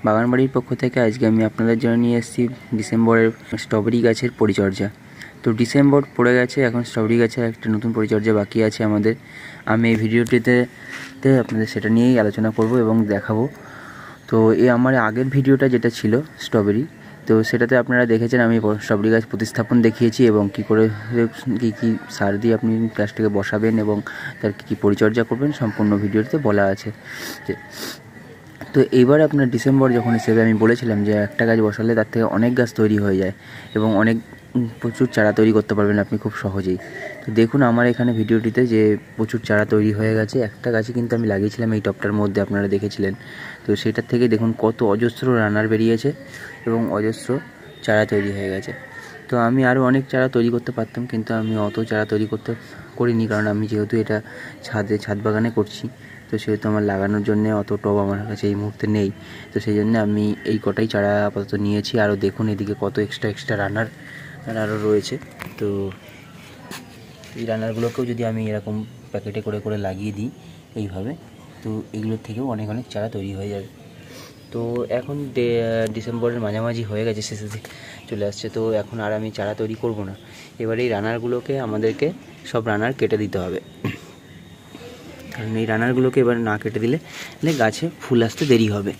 বাগানবাড়ির পক্ষ থেকে আজকে আমি আপনাদের জন্য নিয়ে এসেছি ডিসেম্বরের স্ট্রবেরি গাছের পরিচর্যা। তো ডিসেম্বর পড়ে গেছে, এখন স্ট্রবেরি গাছের একটা নতুন পরিচর্যা বাকি আছে আমাদের। আমি এই ভিডিওটিতে আপনাদের সেটা নিয়েই আলোচনা করব এবং দেখাবো। তো এই আমার আগের ভিডিওটা যেটা ছিল স্ট্রবেরি, তো সেটাতে আপনারা দেখেছেন আমি স্ট্রবেরি গাছ প্রতিস্থাপন দেখিয়েছি এবং কী করে কী সার দিয়ে আপনি গাছটাকে বসাবেন এবং তার কী পরিচর্যা করবেন সম্পূর্ণ ভিডিওতে বলা আছে। তো এইবার আপনার ডিসেম্বর যখন হিসেবে আমি বলেছিলাম যে একটা গাছ বসালে তার থেকে অনেক গাছ তৈরি হয়ে যায় এবং প্রচুর চারা তৈরি করতে পারবেন আপনি খুব সহজেই। তো দেখুন আমার এখানে ভিডিওটিতে যে প্রচুর চারা তৈরি হয়ে গেছে। একটা গাছে কিন্তু আমি লাগিয়েছিলাম এই টবটার মধ্যে, আপনারা দেখেছিলেন। তো সেটার থেকে দেখুন কত অজস্র রানার বেরিয়েছে এবং অজস্র চারা তৈরি হয়ে গেছে। তো আমি আরও অনেক চারা তৈরি করতে পারতাম, কিন্তু আমি অত চারা তৈরি করিনি, কারণ আমি যেহেতু এটা ছাদ বাগানে করছি, তো সেহেতু আমার লাগানোর জন্য অত টব আমার কাছে এই মুহূর্তে নেই। তো সেই জন্য আমি এই কটাই চারা আপাতত নিয়েছি। আরও দেখুন এদিকে কত এক্সট্রা রানার আরও রয়েছে। তো এই রানারগুলোকেও যদি আমি এরকম প্যাকেটে করে লাগিয়ে দিই এইভাবে, তো এগুলোর থেকেও অনেক চারা তৈরি হয়ে যাবে। তো এখন ডিসেম্বরের মাঝামাঝি হয়ে গেছে, শেষে চলে আসছে। তো এখন আর আমি চারা তৈরি করব না। এবার এই রানারগুলোকে আমাদেরকে সব রানার কেটে দিতে হবে, কারণ এই রানারগুলোকে এবার না কেটে দিলে গাছে ফুল আসতে দেরি হবে।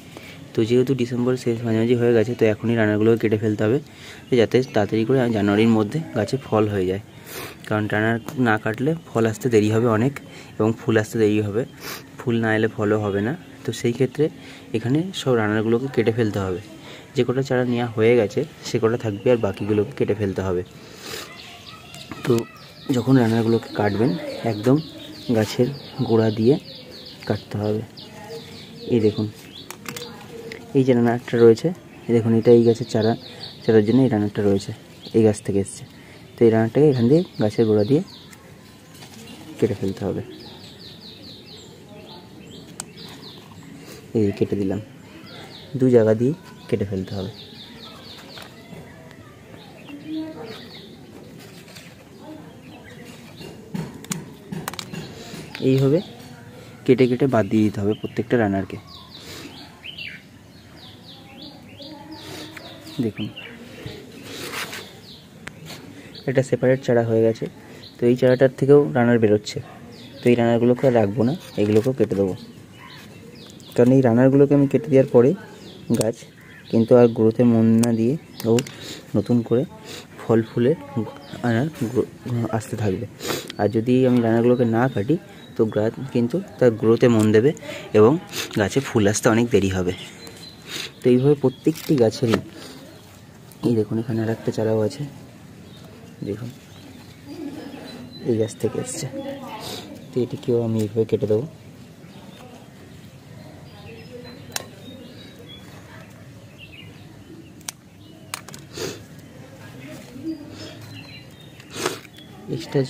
তো যেহেতু ডিসেম্বরের শেষ মাঝামাঝি হয়ে গেছে, তো এখনই রানারগুলোকে কেটে ফেলতে হবে যাতে তাড়াতাড়ি করে জানুয়ারির মধ্যে গাছে ফল হয়ে যায়। কারণ রানার না কাটলে ফল আসতে দেরি হবে অনেক এবং ফুল আসতে দেরি হবে, ফুল না এলে ফলও হবে না। তো সেই ক্ষেত্রে এখানে সব রানারগুলোকে কেটে ফেলতে হবে। যে কটা চারা নেওয়া হয়ে গেছে সে কটা থাকবে, আর বাকিগুলোকে কেটে ফেলতে হবে। তো যখন রানারগুলোকে কাটবেন একদম গাছের গোড়া দিয়ে কাটতে হবে। এই দেখুন এই যে রানারটা রয়েছে, দেখুন এটা এই গাছের চারার জন্য এই রানারটা রয়েছে, এই গাছ থেকে এসছে। তো এই রানারটাকে এখান দিয়ে গাছের গোড়া দিয়ে কেটে ফেলতে হবে। এই কেটে দিলাম, দু জায়গা দিয়ে কেটে ফেলতে হবে। এইভাবে কেটে বাদ দিয়ে দিতে হবে প্রত্যেকটা রানারকে। দেখুন এটা সেপারেট চারা হয়ে গেছে। তো এই চারাটার থেকেও রানার বেরোচ্ছে। তো এই রানারগুলোকে আর রাখবো না, এগুলোকেও কেটে দেবো, কারণ এই রানারগুলোকে আমি কেটে দেওয়ার পরে গাছ কিন্তু আর গ্রোথে মন না দিয়ে ও নতুন করে ফল ফুলে আসতে থাকবে। আর যদি আমি রানারগুলোকে না কাটি তো গাছ কিন্তু তার গ্রোথে মন দেবে এবং গাছে ফুল আসতে অনেক দেরি হবে। তো এইভাবে প্রত্যেকটি গাছেরই, এই দেখুন এখানে আর একটা চারাও আছে, দেখুন এই গাছ থেকে এসছে। তো এটিকেও আমি এইভাবে কেটে দেবো। এক্সট্রা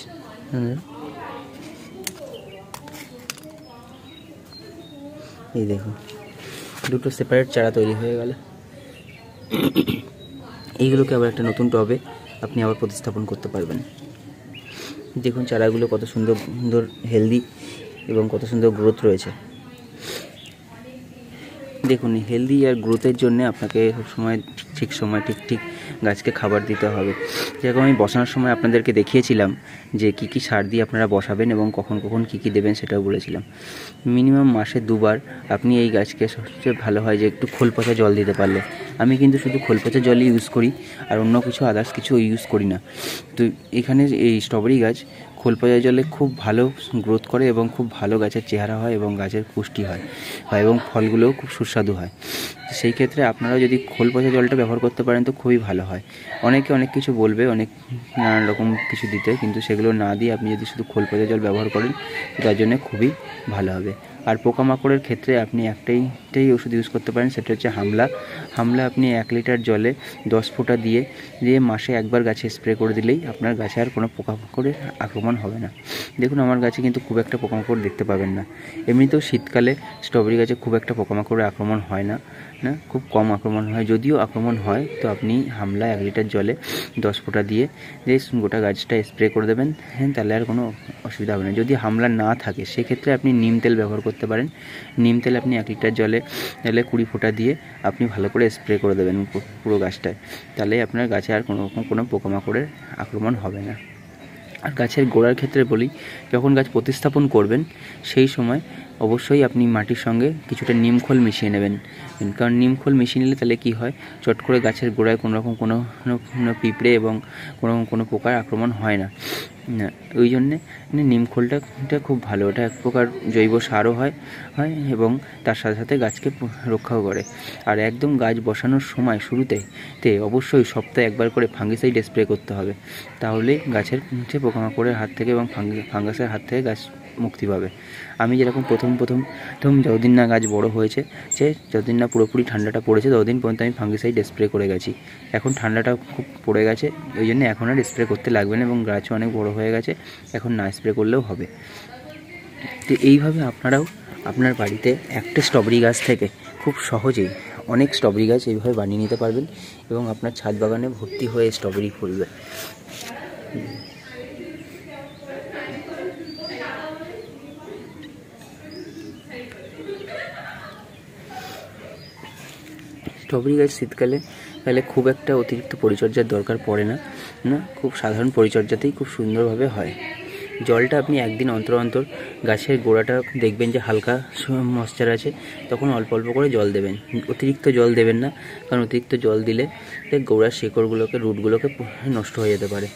এই দেখুন দুটো সেপারেট চারা তৈরি হয়ে গেল। এইগুলোকে আবার একটা নতুন টবে আপনি আবার প্রতিস্থাপন করতে পারবেন। দেখুন চারাগুলো কত সুন্দর হেলদি এবং কত সুন্দর গ্রোথ রয়েছে। দেখুন হেলদি আর গ্রোথের জন্য আপনাকে সবসময় ঠিক সময় ঠিক গাছকে খাবার দিতে হবে। যেরকম আমি বসানোর সময় আপনাদেরকে দেখিয়েছিলাম যে কী সার দিয়ে আপনারা বসাবেন এবং কখন কী দেবেন সেটাও বলেছিলাম। মিনিমাম মাসে 2 বার আপনি এই গাছকে সবচেয়ে ভালো হয় যে একটু খোল পচা জল দিতে পারলে। আমি কিন্তু শুধু খোল পচা জলই ইউজ করি, আর অন্য কিছু আদার্স কিছু ইউজ করি না। তো এখানে এই স্ট্রবেরি গাছ খোল পচা জলে খুব ভালো গ্রোথ করে এবং খুব ভালো গাছের চেহারা হয় এবং গাছের পুষ্টি হয় এবং ফলগুলোও খুব সুস্বাদু হয়। সেই ক্ষেত্রে আপনারাও যদি খোল পচা জলটা ব্যবহার করতে পারেন তো খুবই ভালো হয়। অনেকে অনেক কিছু বলবে, অনেক নানান রকম কিছু দিতে, কিন্তু সেগুলো না দিয়ে আপনি যদি শুধু খোল পচা জল ব্যবহার করেন তার জন্য খুবই ভালো হবে। আর পোকামাকড়ের ক্ষেত্রে আপনি একটাই ওষুধ ইউজ করতে পারেন, সেটা হচ্ছে হামলা। আপনি 1 লিটার জলে 10 ফোঁটা দিয়ে মাসে একবার গাছে স্প্রে করে দিলেই আপনার গাছে আর কোনো পোকামাকড়ের আক্রমণ হবে না। দেখুন আমার গাছে কিন্তু খুব একটা পোকামাকড় দেখতে পাবেন না। এমনিতেও শীতকালে স্ট্রবেরি গাছে খুব একটা পোকামাকড়ের আক্রমণ হয় না, না, খুব কম আক্রমণ হয়। যদিও আক্রমণ হয় তো আপনি হামলা 1 লিটার জলে 10 ফোঁটা দিয়ে গোটা গাছটা স্প্রে করে দেবেন, হ্যাঁ, তাহলে আর কোনো অসুবিধা হবে না। যদি হামলা না থাকে সেক্ষেত্রে আপনি নিম তেল ব্যবহার করতে পারেন। নিম তেল আপনি 1 লিটার জলে 20 ফোঁটা দিয়ে আপনি ভালো করে স্প্রে করে দেবেন পুরো গাছটায়, তাহলে আপনার গাছে আর কোনো রকম কোনো পোকামাকড়ের আক্রমণ হবে না। আর গাছের গোড়ার ক্ষেত্রে বলি, যখন গাছ প্রতিস্থাপন করবেন সেই সময় অবশ্যই আপনি মাটির সঙ্গে কিছুটা নিমখোল মিশিয়ে নেবেন, কারণ নিমখোল মিশিয়ে নিলে তাহলে কী হয়, চট করে গাছের গোড়ায় কোনো রকম কোনো পিঁপড়ে এবং কোনো পোকার আক্রমণ হয় না। ওই জন্যে নিমখোলটা খুব ভালো, ওটা এক প্রকার জৈব সারও হয় এবং তার সাথে সাথে গাছকে রক্ষাও করে। আর একদম গাছ বসানোর সময় শুরুতে অবশ্যই সপ্তাহে একবার করে ফাঙ্গিসাইড স্প্রে করতে হবে, তাহলে গাছের পোকামাকড়ের হাত থেকে এবং ফাঙ্গাসের হাত থেকে গাছ মুক্তি পাবে। আমি যেরকম প্রথম যতদিন না গাছ বড় হয়েছে, যতদিন না পুরোপুরি ঠান্ডাটা পড়েছে ততদিন পর্যন্ত আমি ফাঙ্গিসাইড স্প্রে করে গেছি। এখন ঠান্ডাটা খুব পড়ে গেছে, ওই জন্য এখন আর স্প্রে করতে লাগবে না এবং গাছও অনেক বড় হয়ে গেছে, এখন না স্প্রে করলেও হবে। তো এইভাবে আপনারাও আপনার বাড়িতে একটা স্ট্রবেরি গাছ থেকে খুব সহজেই অনেক স্ট্রবেরি গাছ এইভাবে বানিয়ে নিতে পারবেন এবং আপনার ছাদ বাগানে ভর্তি হয়ে স্ট্রবেরি ফলবে। স্ট্রবেরি গাছ শীতকালে খুব একটা অতিরিক্ত পরিচর্যার দরকার পড়ে না, খুব সাধারণ পরিচর্যাতেই খুব সুন্দরভাবে হয়। জলটা আপনি একদিন অন্তর অন্তর গাছের গোড়াটা দেখবেন যে হালকা ময়েশ্চার আছে, তখন অল্প অল্প করে জল দেবেন, অতিরিক্ত জল দেবেন না, কারণ অতিরিক্ত জল দিলে গোড়ার শিকড়গুলোকে রুটগুলোকে নষ্ট হয়ে যেতে পারে।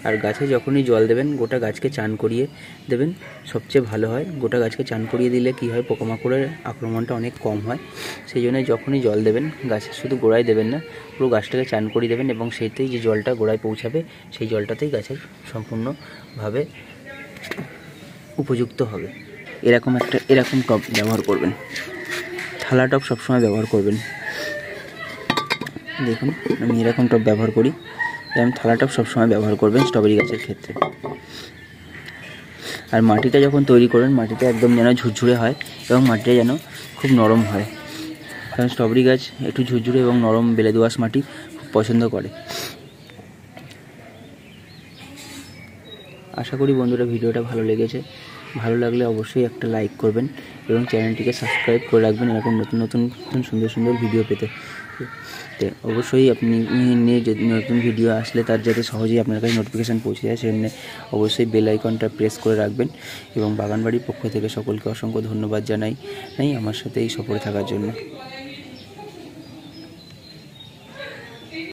আর গাছে যখনই জল দেবেন গোটা গাছকে চান করিয়ে দেবেন, সবচেয়ে ভালো হয়। গোটা গাছকে চান করিয়ে দিলে কী হয়, পোকামাকড়ের আক্রমণটা অনেক কম হয়। সেই জন্য যখনই জল দেবেন গাছের শুধু গোড়ায় দেবেন না, পুরো গাছটাকে চান করিয়ে দেবেন এবং সেইতেই যে জলটা গোড়ায় পৌঁছাবে সেই জলটাতেই গাছের সম্পূর্ণভাবে উপযুক্ত হবে। এরকম টব ব্যবহার করবেন, থালা টব সবসময় ব্যবহার করবেন। দেখুন আমি এরকম টব ব্যবহার করি, এরকম থালা টব সবসময় ব্যবহার করবেন স্ট্রবেরি গাছের ক্ষেত্রে। আর মাটিটা যখন তৈরি করবেন মাটিটা একদম যেন ঝুরঝুরে হয় এবং মাটিটা যেন খুব নরম হয়, কারণ স্ট্রবেরি গাছ একটু ঝুরঝুরে এবং নরম বেলে দোআঁশ মাটি খুব পছন্দ করে। আশা করি বন্ধুরা ভিডিওটা ভালো লেগেছে। ভালো লাগলে অবশ্যই একটা লাইক করবেন এবং চ্যানেলটিকে সাবস্ক্রাইব করে রাখবেন এরকম নতুন সুন্দর ভিডিও পেতে। তো অবশ্যই আপনি নতুন ভিডিও আসলে তার যাতে সহজেই আপনার কাছে নোটিফিকেশান পৌঁছে যায় সেজন্য অবশ্যই বেল আইকনটা প্রেস করে রাখবেন। এবং বাগানবাড়ির পক্ষ থেকে সকলকে অসংখ্য ধন্যবাদ জানাই আমার সাথে এই সফরে থাকার জন্য।